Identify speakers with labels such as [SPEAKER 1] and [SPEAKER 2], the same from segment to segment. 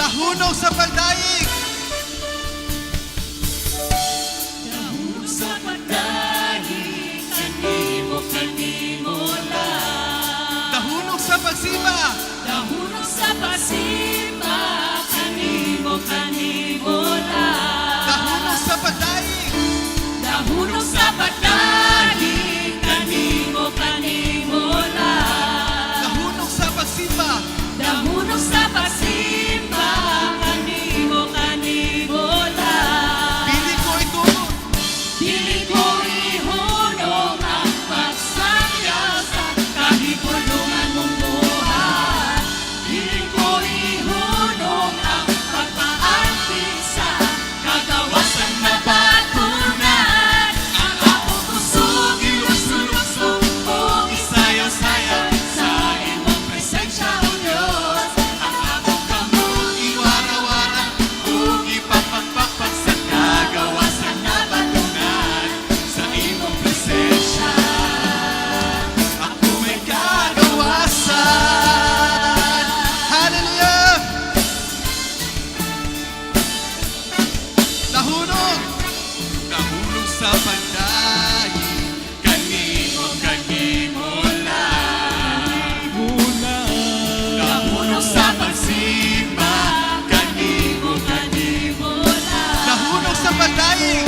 [SPEAKER 1] Nahunong sa pagdaig.
[SPEAKER 2] Nahunong sa pagdaig, kanimo lang.
[SPEAKER 1] Nahunong sa pagsimba.
[SPEAKER 2] Nahunong sa pagsimba, kanimo lang.
[SPEAKER 1] Nahunong sa pagdaig.
[SPEAKER 2] Nahunong sa pagdaig, kanimo lang.
[SPEAKER 1] Nahunong sa pagsimba.
[SPEAKER 2] Nahunong sa pagsimba, kanimo lang.
[SPEAKER 1] Pili ko itulog.
[SPEAKER 2] Dili ko ihunong ang pagsayaw sa kahigulungan mong buhay. Dili ko ihunong ang pagpaantig sa kagawasan na batunan. Ang akong kusog, ilusog-lusog, o isayaw-sayaw sa imong presensya, O Diyos. Ang akong kamot,
[SPEAKER 1] Iwara-wara.
[SPEAKER 2] ug ipapagpakpag sa kagawasan na batunan sa imong presensya.
[SPEAKER 1] Ako may kagawasan. Hallelujah! Nahunong. Nahunong sa pagdaig.
[SPEAKER 2] Kanimo lang. Nahunong sa pagsimba, kanimo lang.
[SPEAKER 1] Nahunong sa pagdaig.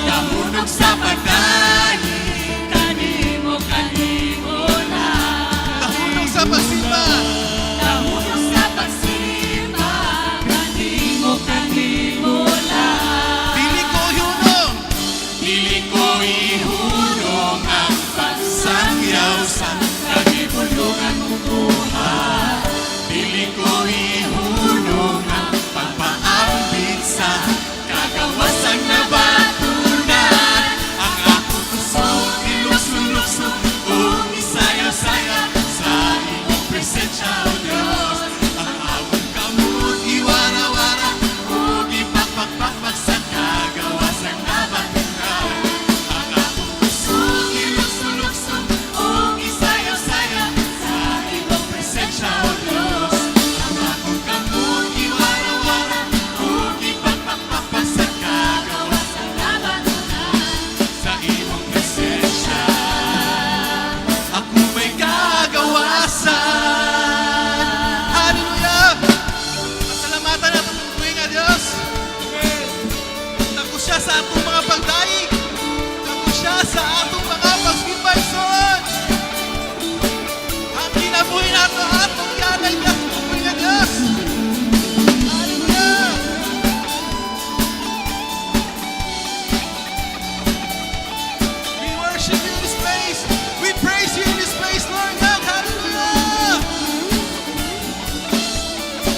[SPEAKER 2] Nahunong sa pagdaig, kanimo lang.
[SPEAKER 1] Nahunong sa pagsimba.
[SPEAKER 2] Nahunong sa pagsimba, kanimo lang.
[SPEAKER 1] Pili ko ihunong.
[SPEAKER 2] Dili ko ihunong ang pagsayaw sa kahigulungan mong buhay. Dili ko ihunong ang pagpaambit sa kagawasan na batunan. Ang akong kusog, ilusog-lusog, o isayaw-sayaw sa imong presensya, O Diyos. Ang akong kamot,
[SPEAKER 1] Iwara-wara.
[SPEAKER 2] ug ipagpagpakpag sa kagawasan na batunan. Ang akong kusog, ilusog-lusog, o isayaw-sayaw sa imong presensya, O Diyos. Ang akong kamot,
[SPEAKER 1] Iwara-wara.
[SPEAKER 2] ug ipagpagpakpag sa kagawasan na batunan sa imong presensya.
[SPEAKER 1] Ako may kagawasan. Hallelujah! Pasalamatan natin ang tuwing nga Diyos. Naku siya sa atong mga pagdaig. Naku siya sa atong mga pagsimbayson. Ang kinabuhi nato atong yanay Diyos. Tuwing nga Diyos. Hallelujah! We worship you in this place. We praise you in this place, Lord God. Hallelujah!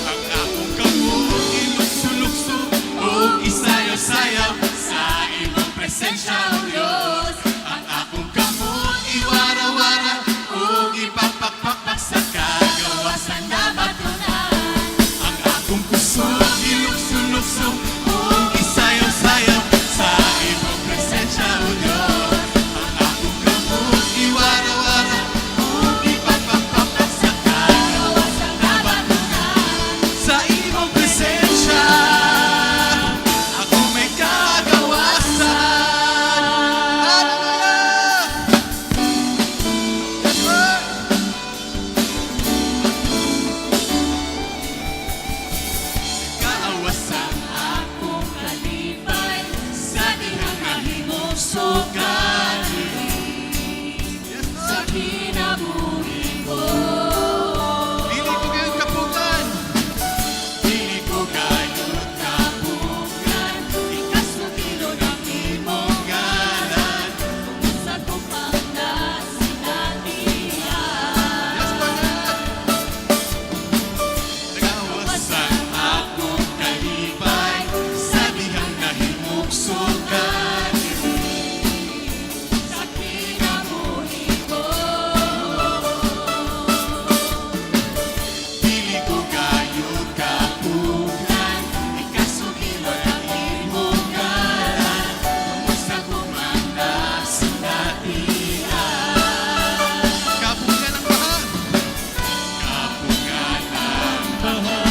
[SPEAKER 2] Ang akong kamot, ilusog-lusog, o isayaw-sayaw sa imong presensya, O Diyos. Ang akong kamot,
[SPEAKER 1] Iwara-wara.
[SPEAKER 2] ug ipagpagpakpag sa kagawasan na batunan. Ang akong kusog, ilusog-lusog, o isayaw-sayaw sa imong presensya, O Diyos. Ang akong kamot,
[SPEAKER 1] Iwara-wara.
[SPEAKER 2] ug ipagpagpakpag sa kagawasan na batunan.
[SPEAKER 1] Sa imong presensya, ako may kagawasan. Hallelujah! Yes, Lord!
[SPEAKER 2] Kaawasan akong kalipay sa dihang nahimong sugali
[SPEAKER 1] Yes,
[SPEAKER 2] sa
[SPEAKER 1] Lord!
[SPEAKER 2] kinabuhi ko.
[SPEAKER 1] Pili ko ngayong kapugan.
[SPEAKER 2] Dili ko gayud kapugan, ikasukilo ng imong ngalan, sa kupang nasinatihan.
[SPEAKER 1] Yes, Lord God!
[SPEAKER 2] Kaawasan akong kalipay sa dihang nahimong sugali sa kinabuhi ko. Dili ko gayud kapugan, ikasukilo ng imong ngalan, sa kupang nasinatihan.
[SPEAKER 1] Kapugan ng baha.
[SPEAKER 2] Kapugan ang baha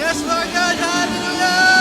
[SPEAKER 1] Yes, Lord God. Hallelujah.